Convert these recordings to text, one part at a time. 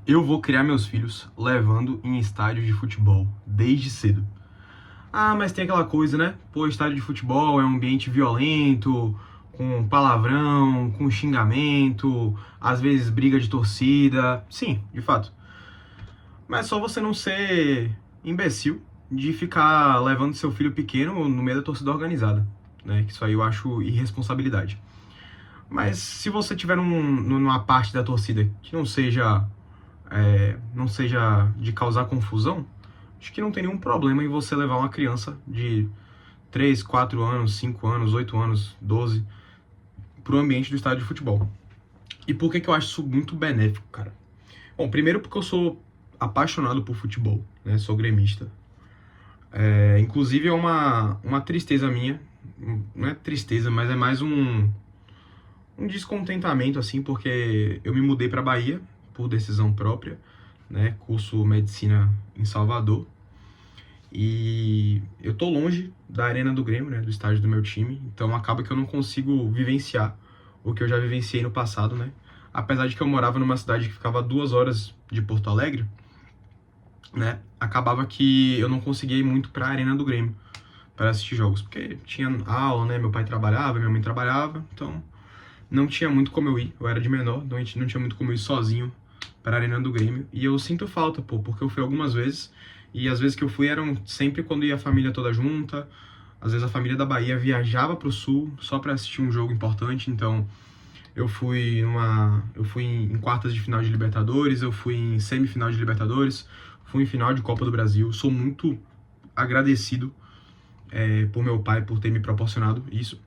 Eu vou criar meus filhos levando em estádios de futebol, desde cedo. Ah, mas tem aquela coisa, né? Pô, estádio de futebol é um ambiente violento, com palavrão, com xingamento, às vezes briga de torcida. Sim, de fato. Mas é só você não ser imbecil de ficar levando seu filho pequeno no meio da torcida organizada, né? Que isso aí eu acho irresponsabilidade. Mas se você tiver numa parte da torcida que não seja de causar confusão, acho que não tem nenhum problema em você levar uma criança de 3, 4 anos, 5 anos, 8 anos, 12 para o ambiente do estádio de futebol. E por que eu acho isso muito benéfico, cara? Bom, primeiro porque eu sou apaixonado por futebol, né? Sou gremista. Inclusive é uma tristeza minha, não é tristeza, mas é mais um descontentamento, assim, porque eu me mudei para Bahia por decisão própria, né? Curso medicina em Salvador. E eu tô longe da arena do Grêmio, né? Do estádio do meu time. Então acaba que eu não consigo vivenciar o que eu já vivenciei no passado, né? Apesar de que eu morava numa cidade que ficava a 2 horas de Porto Alegre, né? Acabava que eu não conseguia ir muito pra arena do Grêmio para assistir jogos, porque tinha aula, né? Meu pai trabalhava, minha mãe trabalhava, então não tinha muito como eu ir. Eu era de menor, então a gente não tinha muito como eu ir sozinho para a arena do Grêmio. E eu sinto falta, pô, porque eu fui algumas vezes, e as vezes que eu fui eram sempre quando ia a família toda junta. Às vezes a família da Bahia viajava pro sul só para assistir um jogo importante, então eu fui em quartas de final de Libertadores, eu fui em semifinal de Libertadores, fui em final de Copa do Brasil. Sou muito agradecido por meu pai por ter me proporcionado isso.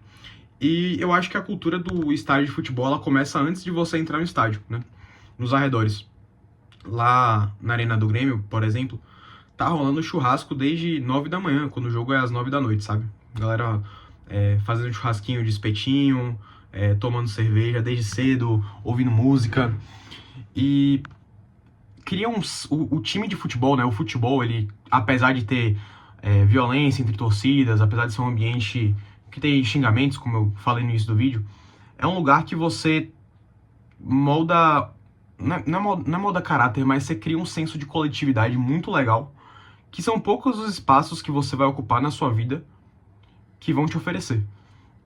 E eu acho que a cultura do estádio de futebol ela começa antes de você entrar no estádio, né? Nos arredores. Lá na Arena do Grêmio, por exemplo, tá rolando churrasco desde 9 da manhã, quando o jogo é às 9 da noite, sabe? Galera fazendo churrasquinho de espetinho, tomando cerveja desde cedo, ouvindo música. E cria o time de futebol, né? O futebol, ele, apesar de ter violência entre torcidas, apesar de ser um ambiente que tem xingamentos, como eu falei no início do vídeo, é um lugar que você molda. Não é molda caráter, mas você cria um senso de coletividade muito legal, que são poucos os espaços que você vai ocupar na sua vida que vão te oferecer.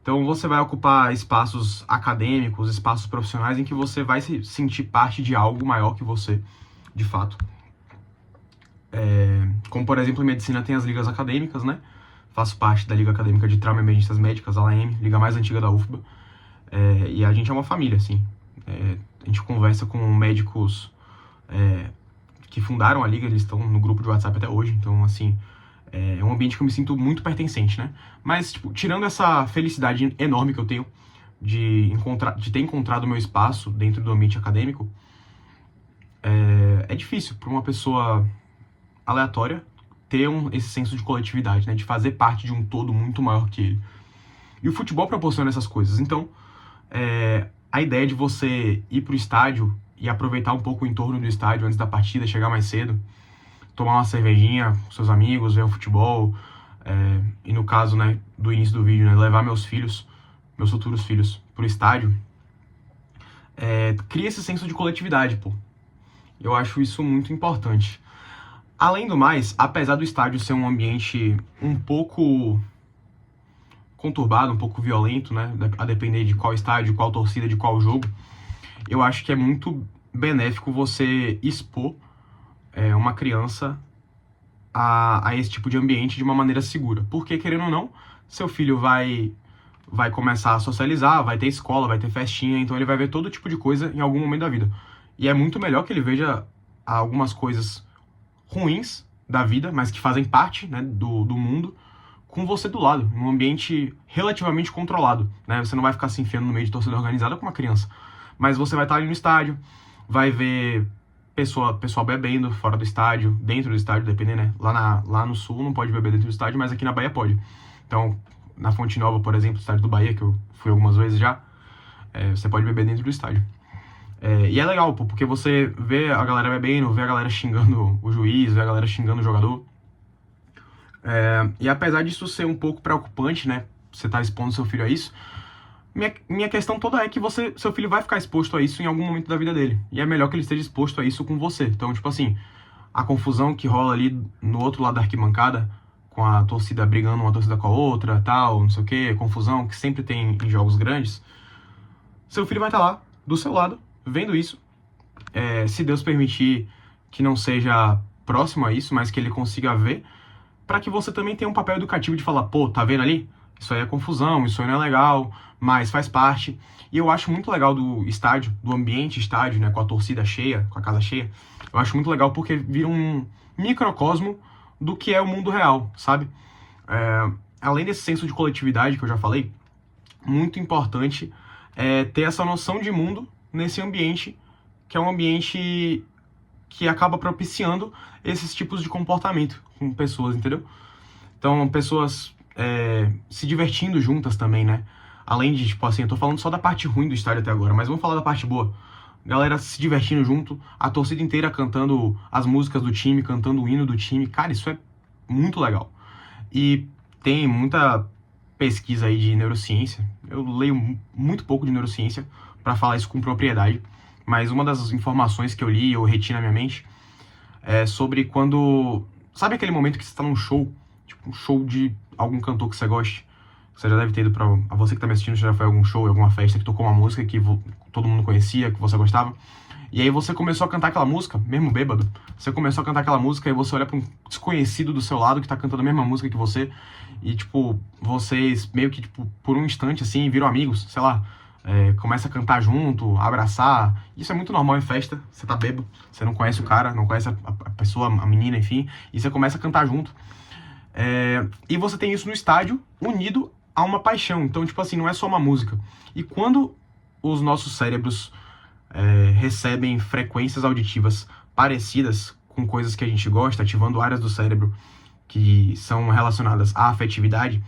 Então você vai ocupar espaços acadêmicos, espaços profissionais em que você vai se sentir parte de algo maior que você, de fato. Como, por exemplo, em medicina tem as ligas acadêmicas, né? Faço parte da Liga Acadêmica de Trauma e Emergências Médicas, a LAEM, liga mais antiga da UFBA. E a gente é uma família, assim. A gente conversa com médicos que fundaram a liga, eles estão no grupo de WhatsApp até hoje. Então, assim, é um ambiente que eu me sinto muito pertencente, né? Mas, tipo, tirando essa felicidade enorme que eu tenho de ter encontrado o meu espaço dentro do ambiente acadêmico, é difícil para uma pessoa aleatória ter esse senso de coletividade, né? De fazer parte de um todo muito maior que ele. E o futebol proporciona essas coisas. Então, a ideia de você ir pro estádio e aproveitar um pouco o entorno do estádio antes da partida, chegar mais cedo, tomar uma cervejinha com seus amigos, ver o futebol, e no caso, né, do início do vídeo, né, levar meus futuros filhos, pro estádio, cria esse senso de coletividade, pô. Eu acho isso muito importante. Além do mais, apesar do estádio ser um ambiente um pouco conturbado, um pouco violento, né, a depender de qual estádio, de qual torcida, de qual jogo, eu acho que é muito benéfico você expor uma criança a esse tipo de ambiente de uma maneira segura. Porque, querendo ou não, seu filho vai começar a socializar, vai ter escola, vai ter festinha, então ele vai ver todo tipo de coisa em algum momento da vida. E é muito melhor que ele veja algumas coisas ruins da vida, mas que fazem parte, né, do mundo, com você do lado, num ambiente relativamente controlado, né? Você não vai ficar se enfiando no meio de torcida organizada com uma criança, mas você vai estar ali no estádio, vai ver pessoal bebendo fora do estádio, dentro do estádio, dependendo, né? Lá no sul não pode beber dentro do estádio, mas aqui na Bahia pode. Então, na Fonte Nova, por exemplo, estádio do Bahia, que eu fui algumas vezes já, você pode beber dentro do estádio. E é legal, pô, porque você vê a galera bebendo, vê a galera xingando o juiz, vê a galera xingando o jogador. E apesar disso ser um pouco preocupante, né, você tá expondo seu filho a isso, Minha questão toda é que seu filho vai ficar exposto a isso em algum momento da vida dele. E é melhor que ele esteja exposto a isso com você. Então, tipo assim, a confusão que rola ali no outro lado da arquibancada, com a torcida brigando uma torcida com a outra, tal, não sei o que, confusão que sempre tem em jogos grandes, seu filho vai estar lá, do seu lado, vendo isso. Se Deus permitir que não seja próximo a isso, mas que ele consiga ver, para que você também tenha um papel educativo de falar, pô, tá vendo ali? Isso aí é confusão, isso aí não é legal, mas faz parte. E eu acho muito legal do estádio, do ambiente estádio, né, com a torcida cheia, com a casa cheia. Eu acho muito legal porque vira um microcosmo do que é o mundo real, sabe? Além desse senso de coletividade que eu já falei, muito importante ter essa noção de mundo nesse ambiente, que é um ambiente que acaba propiciando esses tipos de comportamento com pessoas, entendeu? Então, pessoas se divertindo juntas também, né? Além de, tipo assim, eu tô falando só da parte ruim do estádio até agora, mas vamos falar da parte boa. Galera se divertindo junto, a torcida inteira cantando as músicas do time, cantando o hino do time. Cara, isso é muito legal. E tem muita pesquisa aí de neurociência. Eu leio muito pouco de neurociência para falar isso com propriedade, mas uma das informações que eu li, eu reti na minha mente, é sobre quando... Sabe aquele momento que você tá num show, tipo um show de algum cantor que você goste? Você já deve ter ido pra... A você que tá me assistindo, já foi a algum show, alguma festa que tocou uma música que todo mundo conhecia, que você gostava. E aí você começou a cantar aquela música, mesmo bêbado. Você começou a cantar aquela música e você olha pra um desconhecido do seu lado que tá cantando a mesma música que você. E, tipo, vocês meio que, tipo, por um instante, assim, viram amigos, sei lá. Começa a cantar junto, abraçar. Isso é muito normal em festa. Você tá bêbado, você não conhece o cara, não conhece a pessoa, a menina, enfim. E você começa a cantar junto. E você tem isso no estádio, unido a uma paixão. Então, tipo assim, não é só uma música. E quando os nossos cérebros recebem frequências auditivas parecidas com coisas que a gente gosta, ativando áreas do cérebro que são relacionadas à afetividade,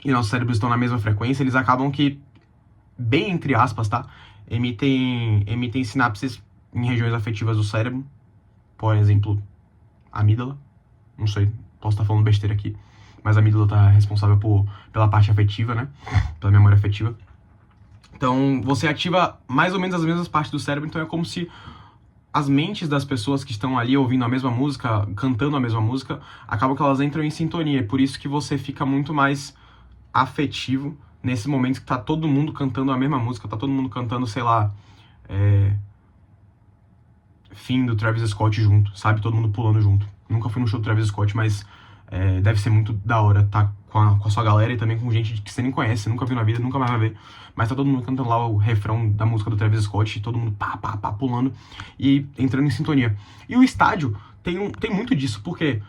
e nossos cérebros estão na mesma frequência, eles acabam que, bem entre aspas, tá? Emitem sinapses em regiões afetivas do cérebro. Por exemplo, amígdala. Não sei, posso estar falando besteira aqui, mas a amígdala está responsável pela parte afetiva, né? Pela memória afetiva. Então, você ativa mais ou menos as mesmas partes do cérebro, então é como se as mentes das pessoas que estão ali ouvindo a mesma música, cantando a mesma música, acabam que elas entram em sintonia. É por isso que você fica muito mais afetivo nesse momento que tá todo mundo cantando a mesma música, tá todo mundo cantando, sei lá, fim do Travis Scott junto, sabe? Todo mundo pulando junto. Nunca fui no show do Travis Scott, mas deve ser muito da hora tá com a sua galera e também com gente que você nem conhece, nunca viu na vida, nunca mais vai ver. Mas tá todo mundo cantando lá o refrão da música do Travis Scott, todo mundo pá, pá, pá, pulando e entrando em sintonia. E o estádio tem muito disso, porque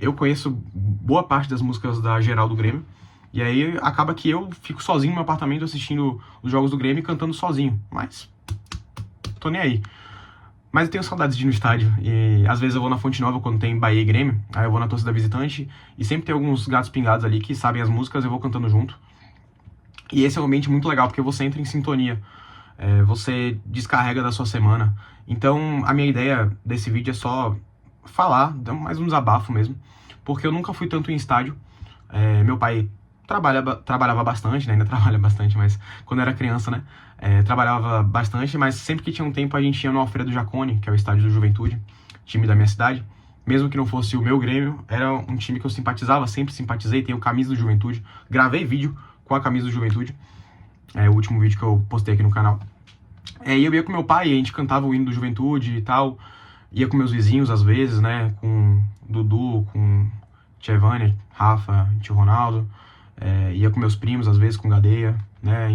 eu conheço boa parte das músicas da geral do Grêmio, e aí acaba que eu fico sozinho no meu apartamento assistindo os jogos do Grêmio e cantando sozinho, mas tô nem aí. Mas eu tenho saudades de ir no estádio, e às vezes eu vou na Fonte Nova quando tem Bahia e Grêmio, aí eu vou na torcida visitante, e sempre tem alguns gatos pingados ali que sabem as músicas, eu vou cantando junto. E esse é um ambiente muito legal, porque você entra em sintonia, você descarrega da sua semana. Então, a minha ideia desse vídeo é só falar, dar mais um desabafo mesmo, porque eu nunca fui tanto em estádio. Meu pai trabalhava bastante, né? Ainda trabalha bastante, mas quando eu era criança, né? Trabalhava bastante, mas sempre que tinha um tempo a gente ia no Alfredo Jaconi, que é o estádio do Juventude, time da minha cidade. Mesmo que não fosse o meu Grêmio, era um time que eu simpatizava, sempre simpatizei, tenho camisa do Juventude, gravei vídeo com a camisa do Juventude, o último vídeo que eu postei aqui no canal. E eu ia com meu pai, a gente cantava o hino do Juventude e tal, ia com meus vizinhos às vezes, né? Com Dudu, com Tia Evânia, Rafa, Tio Ronaldo. Ia com meus primos, às vezes com Gadeia, né?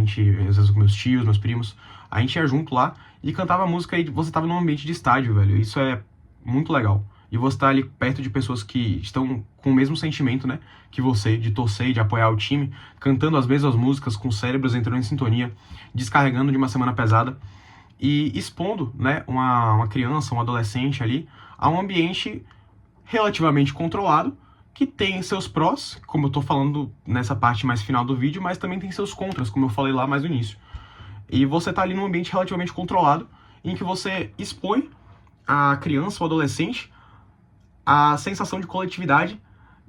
Às vezes com meus tios, meus primos. A gente ia junto lá e cantava música e você tava num ambiente de estádio, velho. Isso é muito legal. E você tá ali perto de pessoas que estão com o mesmo sentimento, né? Que você, de torcer e de apoiar o time, cantando as mesmas músicas, com cérebros entrando em sintonia, descarregando de uma semana pesada e expondo, né? Uma criança, um adolescente ali a um ambiente relativamente controlado, que tem seus prós, como eu tô falando nessa parte mais final do vídeo, mas também tem seus contras, como eu falei lá mais no início. E você tá ali num ambiente relativamente controlado, em que você expõe a criança ou adolescente a sensação de coletividade,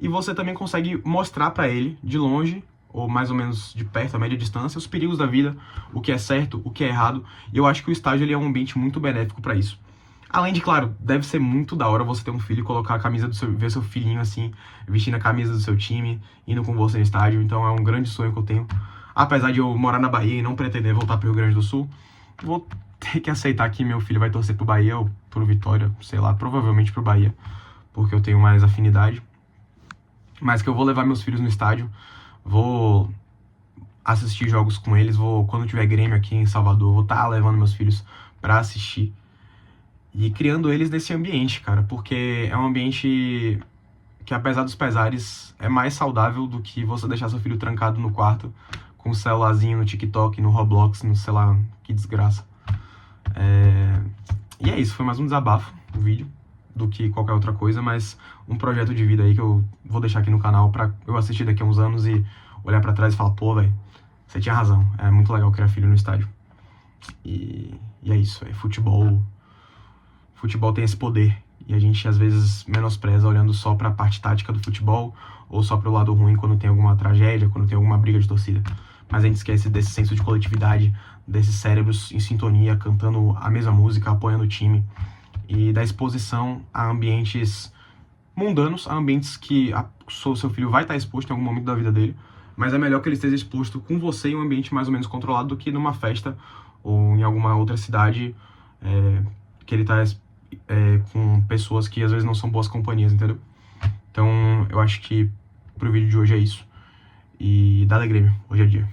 e você também consegue mostrar pra ele, de longe, ou mais ou menos de perto, a média distância, os perigos da vida, o que é certo, o que é errado, e eu acho que o estádio ele é um ambiente muito benéfico para isso. Além de, claro, deve ser muito da hora você ter um filho e colocar a camisa do seu, ver seu filhinho assim, vestindo a camisa do seu time, indo com você no estádio, então é um grande sonho que eu tenho. Apesar de eu morar na Bahia e não pretender voltar pro Rio Grande do Sul, vou ter que aceitar que meu filho vai torcer pro Bahia ou pro Vitória, sei lá, provavelmente pro Bahia, porque eu tenho mais afinidade. Mas que eu vou levar meus filhos no estádio, vou assistir jogos com eles, quando tiver Grêmio aqui em Salvador, vou estar levando meus filhos pra assistir e criando eles nesse ambiente, cara, porque é um ambiente que, apesar dos pesares, é mais saudável do que você deixar seu filho trancado no quarto com o celularzinho no TikTok, no Roblox, no sei lá, que desgraça. E é isso, foi mais um desabafo, um vídeo, do que qualquer outra coisa, mas um projeto de vida aí que eu vou deixar aqui no canal pra eu assistir daqui a uns anos e olhar pra trás e falar, pô, velho, você tinha razão, é muito legal criar filho no estádio. E é isso, futebol tem esse poder, e a gente às vezes menospreza olhando só pra parte tática do futebol, ou só pro lado ruim quando tem alguma tragédia, quando tem alguma briga de torcida. Mas a gente esquece desse senso de coletividade, desses cérebros em sintonia, cantando a mesma música, apoiando o time, e da exposição a ambientes mundanos, a ambientes que o seu filho vai estar exposto em algum momento da vida dele, mas é melhor que ele esteja exposto com você em um ambiente mais ou menos controlado do que numa festa ou em alguma outra cidade que ele está com pessoas que às vezes não são boas companhias, entendeu? Então eu acho que pro vídeo de hoje é isso. E dá Grêmio, hoje é dia.